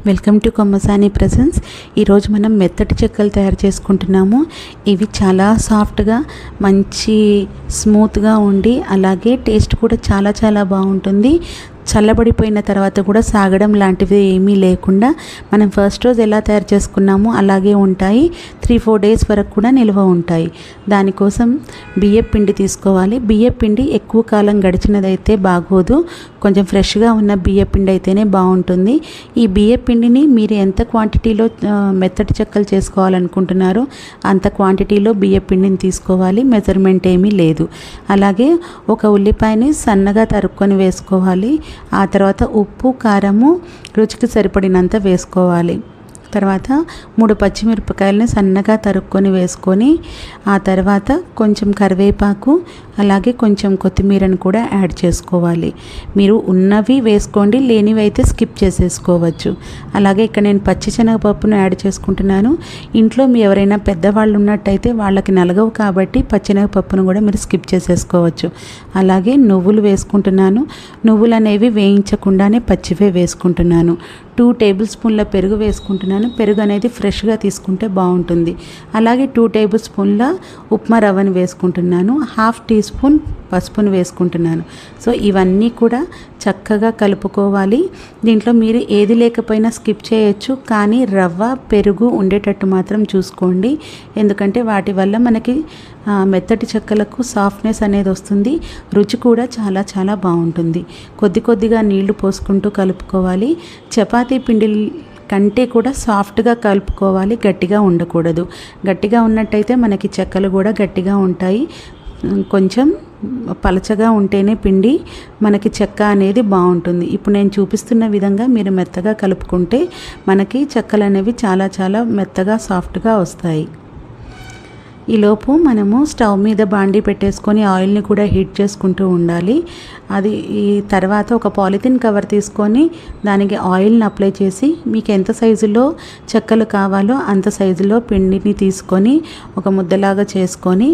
Welcome to Kommasani presence. ఈరోజు మనం మెత్తటి చెక్కలు తయారు చేసుకుంటున్నాము. ఇవి చాలా సాఫ్ట్గా మంచి స్మూత్గా ఉండి అలాగే టేస్ట్ కూడా చాలా బాగుంటుంది. చల్లబడిపోయిన తర్వాత కూడా సాగడం లాంటివి ఏమీ లేకుండా మనం ఫస్ట్ రోజు ఎలా తయారు చేసుకున్నామో అలాగే ఉంటాయి. 3-4 డేస్ వరకు కూడా నిల్వ ఉంటాయి. దానికోసం బియ్యం పిండి తీసుకోవాలి. బియ్యం పిండి ఎక్కువ కాలం గడిచినదైతే బాగోదు, కొంచెం ఫ్రెష్గా ఉన్న బియ్యం పిండి అయితేనే బాగుంటుంది. ఈ బియ్యం పిండిని మీరు ఎంత క్వాంటిటీలో మెత్తటి చెక్కలు చేసుకోవాలనుకుంటున్నారో అంత క్వాంటిటీలో బియ్యం పిండిని తీసుకోవాలి. మెజర్మెంట్ ఏమీ లేదు. అలాగే ఒక ఉల్లిపాయని సన్నగా తరుక్కొని వేసుకోవాలి. ఆ తర్వాత ఉప్పు, కారము రుచికి సరిపడినంత వేసుకోవాలి. తర్వాత 3 పచ్చిమిరపకాయలని సన్నగా తరుక్కొని వేసుకొని ఆ తర్వాత కొంచెం కరివేపాకు అలాగే కొంచెం కొత్తిమీరని కూడా యాడ్ చేసుకోవాలి. మీరు ఉన్నవి వేసుకోండి, లేనివి అయితే స్కిప్ చేసేసుకోవచ్చు. అలాగే ఇక్కడ నేను పచ్చిశనగపప్పును యాడ్ చేసుకుంటున్నాను. ఇంట్లో మీ ఎవరైనా పెద్దవాళ్ళు ఉన్నట్టయితే వాళ్ళకి నలగవు కాబట్టి పచ్చిశనగపప్పును కూడా మీరు స్కిప్ చేసేసుకోవచ్చు. అలాగే నువ్వులు వేసుకుంటున్నాను. నువ్వులు అనేవి వేయించకుండానే పచ్చివే వేసుకుంటున్నాను. 2 టేబుల్ స్పూన్ల పెరుగు వేసుకుంటున్నాను. పెరుగు అనేది ఫ్రెష్గా తీసుకుంటే బాగుంటుంది. అలాగే 2 టేబుల్ స్పూన్ల ఉప్మా రవ్వని వేసుకుంటున్నాను. 1/2 టీ స్పూన్ పసుపును వేసుకుంటున్నాను. సో ఇవన్నీ కూడా చక్కగా కలుపుకోవాలి. దీంట్లో మీరు ఏది లేకపోయినా స్కిప్ చేయొచ్చు, కానీ రవ్వ, పెరుగు ఉండేటట్టు మాత్రం చూసుకోండి. ఎందుకంటే వాటి వల్ల మనకి మెత్తటి చెక్కలకు సాఫ్ట్నెస్ అనేది వస్తుంది. రుచి కూడా చాలా బాగుంటుంది. కొద్దిగా నీళ్లు పోసుకుంటూ కలుపుకోవాలి. చపాతీ పిండి కంటే కూడా సాఫ్ట్గా కలుపుకోవాలి, గట్టిగా ఉండకూడదు. గట్టిగా ఉన్నట్టయితే మనకి చెక్కలు కూడా గట్టిగా ఉంటాయి. కొంచెం పలచగా ఉంటేనే పిండి మనకి చెక్క అనేది బాగుంటుంది. ఇప్పుడు నేను చూపిస్తున్న విధంగా మీరు మెత్తగా కలుపుకుంటే మనకి చెక్కలు అనేవి చాలా మెత్తగా సాఫ్ట్గా వస్తాయి. ఈలోపు మనము స్టవ్ మీద బాండీ పెట్టేసుకొని ఆయిల్ని కూడా హీట్ చేసుకుంటూ ఉండాలి. ఈ తర్వాత ఒక పాలిథిన్ కవర్ తీసుకొని దానికి ఆయిల్ని అప్లై చేసి మీకు ఎంత సైజులో చెక్కలు కావాలో అంత సైజులో పిండిని తీసుకొని ఒక ముద్దలాగా చేసుకొని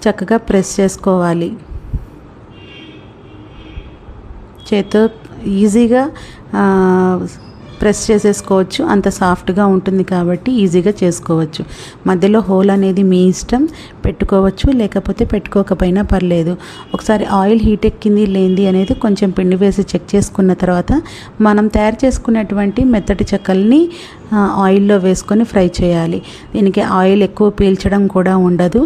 చక్కగా ప్రెస్ చేసుకోవాలి. చేత్తో ఈజీగా ప్రెస్ చేసేసుకోవచ్చు, అంత సాఫ్ట్గా ఉంటుంది కాబట్టి ఈజీగా చేసుకోవచ్చు. మధ్యలో హోల్ అనేది మీ ఇష్టం, పెట్టుకోవచ్చు లేకపోతే పెట్టుకోకపోయినా పర్లేదు. ఒకసారి ఆయిల్ హీట్ ఎక్కింది లేనిది అనేది కొంచెం పిండి వేసి చెక్ చేసుకున్న తర్వాత మనం తయారు చేసుకున్నటువంటి మెత్తటి చెక్కల్ని ఆయిల్లో వేసుకొని ఫ్రై చేయాలి. దీనికి ఆయిల్ ఎక్కువ పీల్చడం కూడా ఉండదు.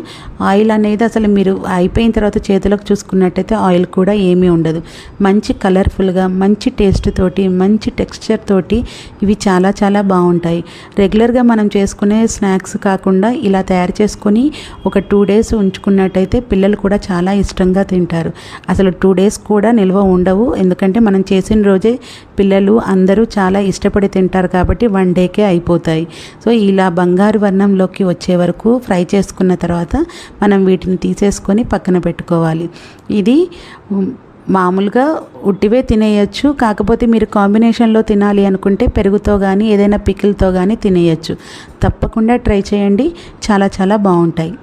ఆయిల్ అనేది అసలు మీరు అయిపోయిన తర్వాత చేతులకు చూసుకున్నట్టయితే ఆయిల్ కూడా ఏమీ ఉండదు. మంచి కలర్ఫుల్గా, మంచి టేస్ట్ తోటి, మంచి టెక్స్చర్ తోటి ఇవి చాలా బాగుంటాయి. రెగ్యులర్గా మనం చేసుకునే స్నాక్స్ కాకుండా ఇలా తయారు చేసుకొని ఒక 2 డేస్ ఉంచుకున్నట్టయితే పిల్లలు కూడా చాలా ఇష్టంగా తింటారు. అసలు 2 డేస్ కూడా నిల్వ ఉండవు, ఎందుకంటే మనం చేసిన రోజే పిల్లలు అందరూ చాలా ఇష్టపడి తింటారు కాబట్టి 1 డేకే అయిపోతాయి. సో ఇలా బంగారు వర్ణంలోకి వచ్చే వరకు ఫ్రై చేసుకున్న తర్వాత మనం వీటిని తీసేసుకొని పక్కన పెట్టుకోవాలి. ఇది మామూలుగా ఉట్టివే తినేయచ్చు, కాకపోతే మీరు కాంబినేషన్లో తినాలి అనుకుంటే పెరుగుతో కానీ ఏదైనా పికిల్తో కానీ తినేయచ్చు. తప్పకుండా ట్రై చేయండి, చాలా బాగుంటాయి.